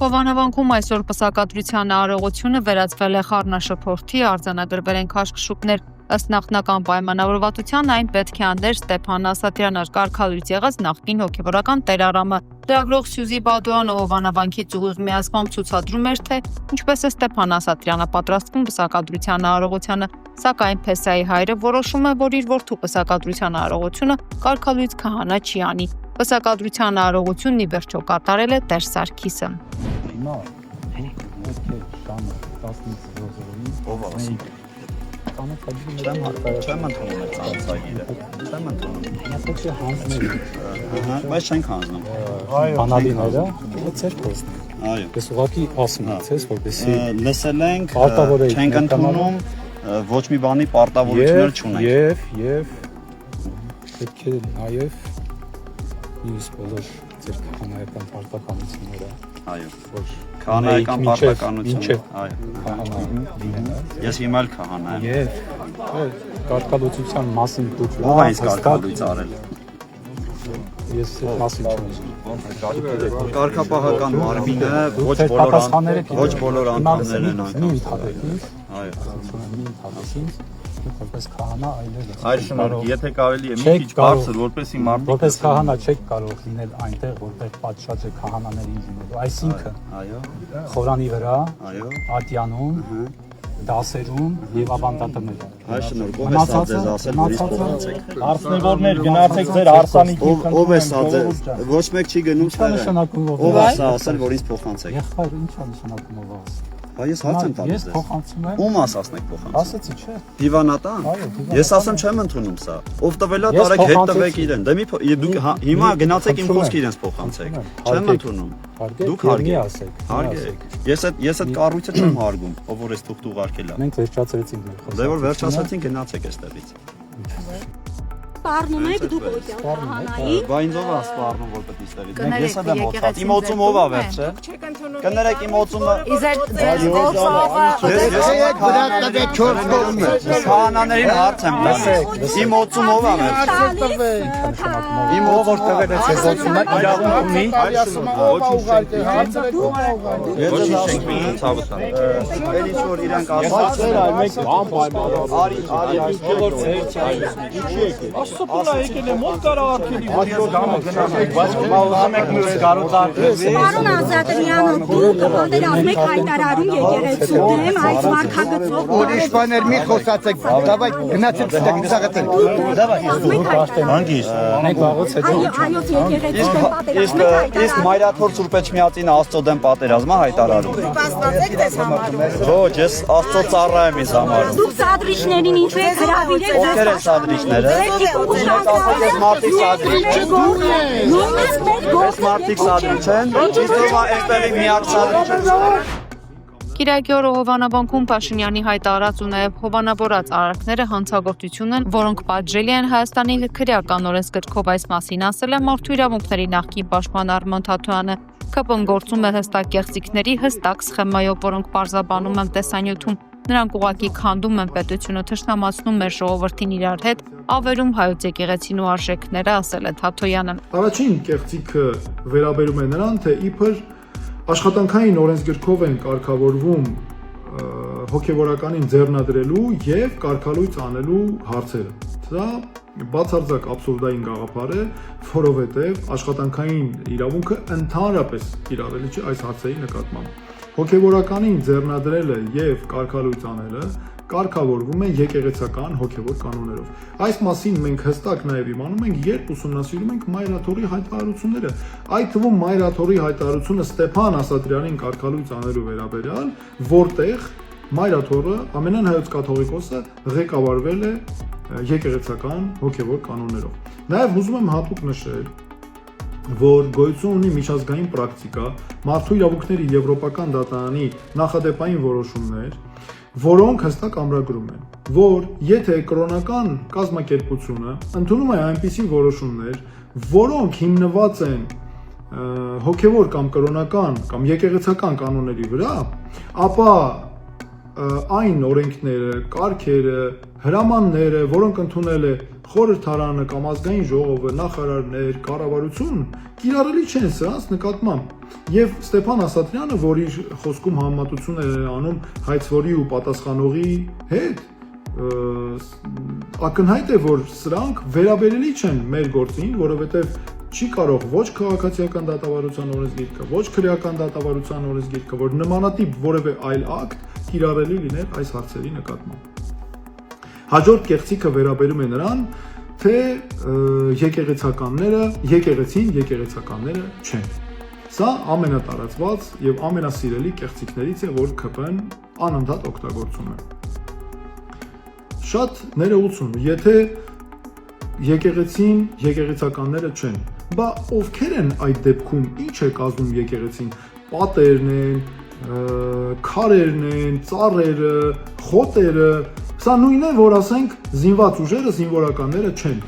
Հովանավանքում այսօր պսակադրության արարողությունը վերածվել է խառնաշփոթի, արձանագրվել են քաշքշուկներ, ըստ նախնական պայմանավորվածության այն պետք է աներ Ստեփան Ասատրյանը, կարգալույց եղած նախկին հոգևորական տերարամը։ Լրագրող Սյուզի Բադոյանը Հովանավանքից ուղիղ միացմամբ ցուցադրում էր, թե ինչպես է Ստեփան Ասատրյանը պատրաստվում պսակադրության արարողությանը, սակայն Փեսայի հայրը որոշում է, որ իր որդու պսակադրության արարողությունը կարգալույց քահանա չի անի։ Պսակադրության արարողությունն ի վերջո կատարել է Տեր Սարգիսը։ Չեմ ընդունում այդ ծանոթագիրը, չեմ ընդունում, բայց չենք հանձնում։ Բանալիները, ծեր խոսքն է։ Այո։ Ես ուղղակի ասում եմ, ցես, որպեսզի լսել ենք, չենք ընդունում, ոչ մի բանի պարտավորություններ չունենք։ Եվ պետք է նաև մյուս բոլոր ձեր քահանայական պարտականությունները, այո, որ քահանայական պարտականությունը, այո, քահանա։ Ես հիմա էլ քահանա եմ։ Եվ կարգալույցության մասին դուք Ո՞վ է ինձ կարգալույց արել։ Ես մասին չունեմ։ Կարգապահական մարմինը ոչ բոլոր անդամներն են անդամ։ Այո։ Որպես քահանա այլևս։ Այլ շնորհ, եթե կարելի է մի քիչ բարձր, որպեսզի մարդիկ որպես քահանա չեք կարող լինել այնտեղ, որտեղ պատշաճ է քահանաներին լինելու։ Այսինքն, այո, Խորանի վրա, այո, ատյանում, դասերում եւ ավանդատներում։ այլ շնորհ, ով է սա ձեզ ասել, որ իսկ փոխանցեք։ Արսնեվորներ գնացեք ձեր հարսանիքի Ով է սա ձեզ, ոչ մեկ չի գնում ստերը։ Ով է սա ասել, որ իսկ փոխանցեք։ Եղբայր, ի՞նչ է նշանակում ով ասել։ Հա ես հարց եմ տալիս Ես փոխանցում եմ։ Ում ասացնեք փոխանցել։ Ասացի, չէ։ Դիվանատան։ Այո, դիվանատան։ Ես ասեմ չեմ ընդունում սա։ Ով տվելա տարեք հետ տվեք իրեն։ Դե մի դուք հիմա գնացեք իմ խոսքի իրենց փոխանցեք։ Չեմ ընդունում։ Դուք հարգեք։ Հարգեք։ Ես այդ կառույցը չեմ հարգում, ով որ էս թուղթ ուղարկել է։ Մենք վերջացրեցինք մեր խոսքը։ Դե որ վերջացածին գնացեք այստեղից։ Սպառնում եք դուք օտյալ Բա ինձ ով է սպառնում որ պետք է ստեղից։ Մենք ես եմ օծած։ Իմ օծում ով է վերջը։ Կներեք իմ օծումը։ Քահանաներին հարց եմ տալիս։ Իմ օծում ով է վերջը։ Իմ ով որ տվել է ցեզ օծումը իրավունք ունի։ Ես չենք մի ցավտան։ Էլի որ իրանք ասած արի որ ծեր չայ։ Սոպուլա եկել է մոտ կարա արկելի որ գամը գնանք բայց ուզում եք մյուս կարոտարկվի Պարոն Ազատրյանը դուք պատերազմեք հայտարարում եկեղեցու դեմ այս մարգագծով Ուրիշ բաներ մի խոսացեք, դավայ գնացեք ստեղ գծաղացեք։ Դավայ հանգիստ։ Մենք վաղուց հետո այո եկեղեցու դեմ պատերազմեք Իսկ Մայրաթոր Սուրբեչմիածին Աստծո դեմ պատերազմը հայտարարում։ Պաստացեք դες համարում Ոչ, ես Աստծո ծառա եմ ինձ համար։ Դուք սադրիչներին ինչու եք հրավիրել Ովքեր են սադրիչները։ Մարդիկ սադրիչ են, իսկ ով այստեղի միակ սադրիչը։ Կիրակի օրը Հովանավանքում Փաշինյանի հայտարարած ու նաև հովանավորած արարքները հանցագործություն են, որոնք պատժելի են Հայաստանի քրեական օրենսգրքով այս մասին ասել է Մարդու իրավունքների նախկին պաշտպան Արմեն Թաթոյանը։ ԿՊ-ն գործում է հստակ կեղծիքների հստակ սխեմայով, որոնք պարզաբանում են տեսանյութում։ Նրանք ուղղակի քանդում են պետությունը, թշնամացնում մեր ժողովրդին իրար հետ, ավերում հայոց եկեղեցին ու արժեքները, ասել է Թաթոյանը։ Առաջին կեղծիքը վերաբերում է նրան, թե իբր աշխատանքային օրենսգրքով են կարգավորվում հոգևորականին ձեռնադրելու եւ կարգալույց անելու հարցերը։ Դա բացարձակ աբսուրդային գաղափար է, որովհետեւ աշխատանքային իրավունքը ընդհանրապես կիրառելի չէ այս հարցերի նկատմամբ։ Հոգևորականին ձեռնադրելը եւ կարգալույց անելը կարգավորվում է եկեղեցական հոգևոր կանոններով։ Այս մասին մենք հստակ նաև իմանում ենք, երբ ուսումնասիրում ենք Մայրաթորի հայտարարությունները, այդ թվում Մայրաթորի հայտարարությունը Ստեփան Ասատրյանին կարգալույց անելու վերաբերյալ, որտեղ Մայրաթորը ամենայն հայոց կաթողիկոսը ղեկավարվել է եկեղեցական հոգևոր կանոններով։ Նաև ուզում եմ հատուկ նշել, որ գոյություն ունի միջազգային պրակտիկա, մարդու իրավունքների եվրոպական դատարանի նախադեպային որոշումներ, որոնք հստակ ամրագրում են, որ եթե կրոնական կազմակերպությունը ընդունում է այնպիսի որոշումներ, որոնք հիմնված են հոգևոր կամ կրոնական կամ եկեղեցական կանոնների վրա, ապա այն օրենքները, կարգերը, հրամանները, որոնք ընդունել է խորհրդարանը կամ ազգային ժողովը, նախարարներ, կառավարություն, կիրառելի չեն սրանց նկատմամբ։ Եվ Ստեփան Ասատրյանը, որ իր խոսքում համեմատություն է անում հայցվորի ու պատասխանողի հետ, ակնհայտ է, որ սրանք վերաբերելի չեն մեր գործին, որովհետև չի կարող ոչ քաղաքացիական դատավարության օրենսգիրքը, ոչ քրեական դատավարության օրենսգիրքը, որ նմանատիպ որևէ այլ ակտ կիրառելի լիներ այս հարցերի նկատմամբ։ Հաջորդ կեղծիքը վերաբերում է նրան, թե եկեղեցականները չեն։ Սա ամենատարածված եւ ամենասիրելի կեղծիքներից է, որ ԿՊ-ն անընդհատ օգտագործում է։ Շատ ներողություն, եթե եկեղեցականները չեն, բա ովքեր են այդ դեպքում, ինչ է կազմում եկեղեցին, պատերն են, քարերն են, ծառերը, խոտերը, սա նույնն է, որ ասենք զինված ուժերը, զինվորականները չեն։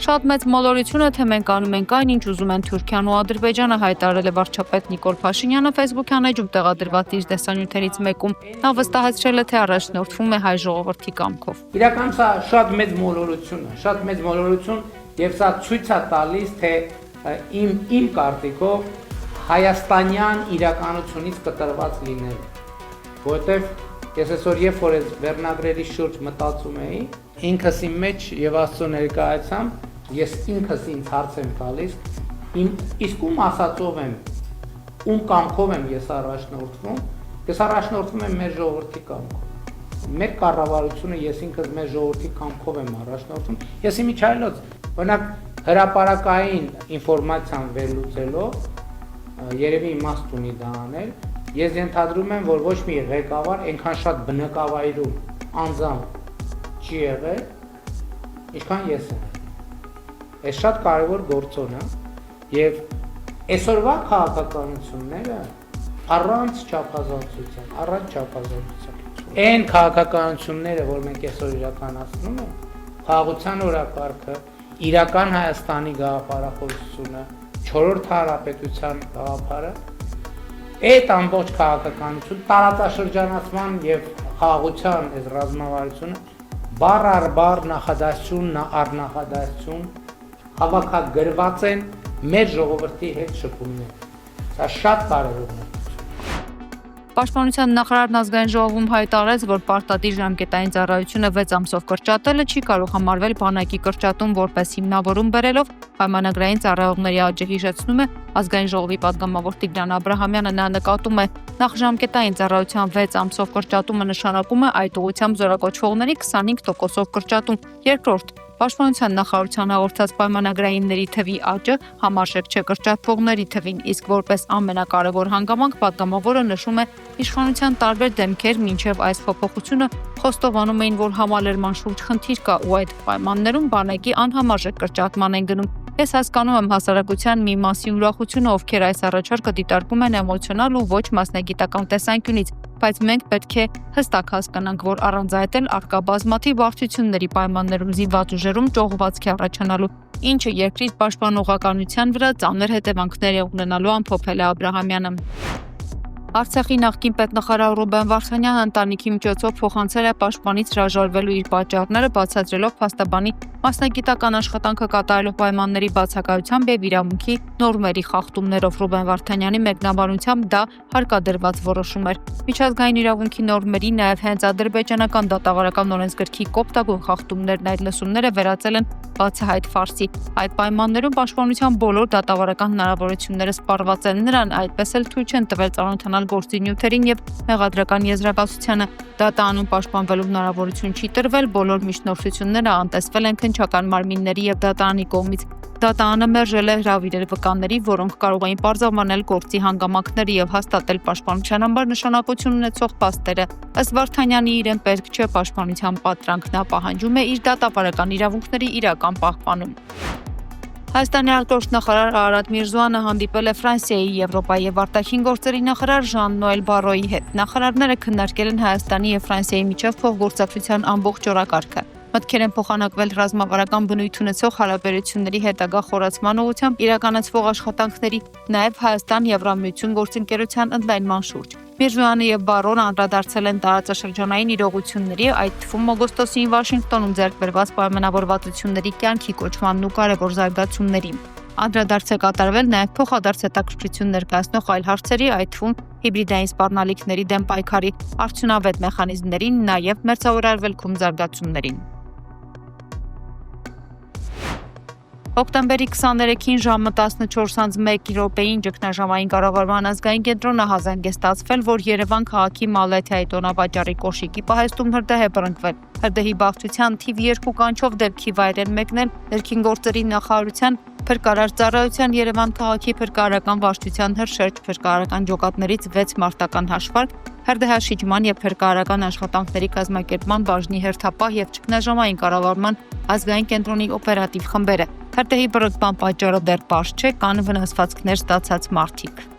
Շատ մեծ մոլորություն է, թե մենք անում ենք այն, ինչ ուզում են Թուրքիան ու Ադրբեջանը, հայտարարել է վարչապետ Նիկոլ Փաշինյանը Facebook-յան էջում տեղադրված իր տեսանյութերից մեկում։ Նա վստահեցրել է, թե առաջնորդվում է հայ ժողովրդի կամքով։ Իրական սա շատ մեծ մոլորություն է, շատ մեծ մոլորություն, եւ սա ցույց է տալիս, թե իմ կարծիքով հայաստանյան իրականությունից կտրված լինել, որովհետեւ ես այսօր երբ որ այս վերնագրերի շուրջ մտածում էի, ինքս իմ մեջ եւ Աստծո ներկայությամբ ես ինքս ինձ հարց եմ տալիս, իսկ ում ասածով եմ, ում կամքով եմ ես առաջնորդվում եմ մեր ժողովրդի կամքով։ Մեր կառավարությունը ես ինքս մեր ժողովրդի կամքով եմ առաջնորդվում։ Ես իմիջայլոց, օրինակ հրապարակային ինֆորմացիան վերլուծելով, երևի իմաստ ունի դա անել, ես ենթադրում եմ, որ ոչ մի ղեկավար այնքան շատ բնակավայրում անձամբ չի եղել, ինչքան ես եմ։ Այս շատ կարևոր գործոն է եւ այսօրվա քաղաքականությունները առանց չափազանցության, այն քաղաքականությունները, որ մենք այսօր իրականացնում ենք, խաղաղության օրակարգը, իրական Հայաստանի գաղափարախոսությունը, 4-րդ հանրապետության գաղափարը, այդ ամբողջ քաղաքականություն, տարածաշրջանացման եւ խաղաղության այս ռազմավարությունը բառ առ բառ նախադասություն առ նախադասություն հավաքագրված են մեր ժողովրդի հետ շփումներ։ Սա շատ կարևոր է։ Պաշտպանության նախարարն ազգային ժողովում հայտարարեց, որ պարտադիր ժամկետային ծառայությունը 6 ամսով կրճատելը չի կարող համարվել բանակի կրճատում որպես հիմնավորում բերելով պայմանագրային ծառայողների աճը հիշեցնում է ազգային ժողովի պատգամավոր Տիգրան Աբրահամյանը։ Նա նկատում է, նախ ժամկետային ծառայության 6 ամսով կրճատումը նշանակում է այդ ուղղությամբ զորակոչվողների 25%-ով կրճատում։ Երկրորդ, Պաշտպանության նախարարության հաղորդած պայմանագրայինների թվի աճը համարժեք չէ կրճատվողների թվին, իսկ որպես ամենակարևոր հանգամանք պատգամավորը նշում է իշխանության տարբեր դեմքեր մինչև այս փոփոխությունը խոստովանում էին, որ համալրման շուրջ խնդիր կա ու այդ պայմաններում բանակի անհամարժեք կրճատման են գնում։ Ես հասկանում եմ հասարակության մի մասի ուրախությունը, ովքեր այս առաջարկը դիտարկում են էմոցիոնալ ու ոչ մասնագիտական տեսանկյունից, բայց մենք պետք է հստակ հասկանանք, որ առանց այդ էլ արկա բազմաթիվ բարդությունների պայմաններում զինված ուժերում ճողվածքի առաջանալու, ինչը երկրի պաշտպանողականության վրա ծանր հետևանքներ է ունենալու, ամփոփել է Աբրահամյանը։ Արցախի նախկին պետնախարար Ռուբեն Վարդանյանը ընտանիքի միջոցով փոխանցել է պաշտպանից հրաժարվելու իր պատճառները, բացատրելով փաստաբանի մասնագիտական աշխատանքը կատարելու պայմանների բացակայությամբ եւ իրավունքի նորմերի խախտումներով։ Ռուբեն Վարդանյանի մեկնաբանությամբ դա հարկադրված որոշում էր։ Միջազգային իրավունքի նորմերի, նաեւ հենց ադրբեջանական դատավարական օրենսգրքի կոպտագույն խախտումներն այդ լսումները վերածել են բացահայտ ֆարսի։ Այդ պայմաններում պաշտպանության բոլոր դատավարական հնարավորությունները սպառված են, նրան այդպես էլ թույլ չեն տվել ծանոթանալ գործի նյութերին եւ մեղադրական եզրակացությանը։ Դատաանում պաշտպանվելու հնարավորություն չի տրվել, բոլոր միջնորդությունները անտեսվել են քննչական մարմինների եւ դատարանի կողմից։ Դատանը մերժել է հրավիրել վկանների, որոնք կարող էին պարզաբանել գործի հանգամանքները եւ հաստատել պաշտպանության համար նշանակություն ունեցող փաստերը։ Ըստ Վարդանյանի իրեն պետք չէ պաշտպանության պատրանք, նա պահանջում է իր դատավարական իրավունքների իրական պահպանում։ Հայաստանի արտգործնախարար Արարատ Միրզոյանը հանդիպել է Ֆրանսիայի, Եվրոպայի եւ արտաքին գործերի նախարար Ժան-Նոել Բարոյի հետ։ Նախարարները քննարկել են Հայաստանի եւ Ֆրանսիայի միջև փոխգործակցության ամբողջ օրակարգը։ Մտքեր են փոխանակվել ռազմավարական բնույթ ունեցող հարաբերությունների հետագա խորացման ուղղությամբ իրականացվող աշխատանքների, նաեւ Հայաստան-Եվրամիություն գործընկերության ընդլայնման շուրջ։ Միրզոյանը եւ Բարոն անդրադարձել են տարածաշրջանային իրողությունների, այդ թվում օգոստոսին Վաշինգտոնում ձեռք բերված պայմանավորվածությունների կյանքի կոչմանն ու կարևոր զարգացումներին։ Անդրադարձ է կատարվել նաև փոխադարձ հետաքրքրություն ներկայացնող այլ հարցերի, այդ թվում հիբրիդային սպառնալիքների դեմ պայքարի արդյունավետ մեխանիզմներին, նաև մերձավոր արևելքում զարգացումներին։ Հոկտեմբերի 23-ին ժամը 14:01 ճգնաժամային կառավարման ազգային կենտրոնը հազանգստացվել, որ Երևան քաղաքի Մալեթիայի տոնավաճառի կոշիկի պահեստում հրդեհ է բռնկվել։ Հրդեհի բաղձության թիվ 2 կանչով դեպքի վայր են մեկնել ներքին գործերի նախարարության Փրկարար ծառայության Երևան քաղաքի փրկարարական վարչության հրշեջ փրկարարական ջոկատներից 6 մարտական հաշվարկ, հրդեհաշիջման եւ փրկարարական աշխատանքների կազմակերպման բաժնի հերթապահ եւ ճգնաժամային կառավարման ազգային կենտրոնի օպերատիվ խմբերը։ Հրդեհի բռնկման պատճառը դեռ պարզ չէ, կան վնասվածքներ ստացած մարդիկ։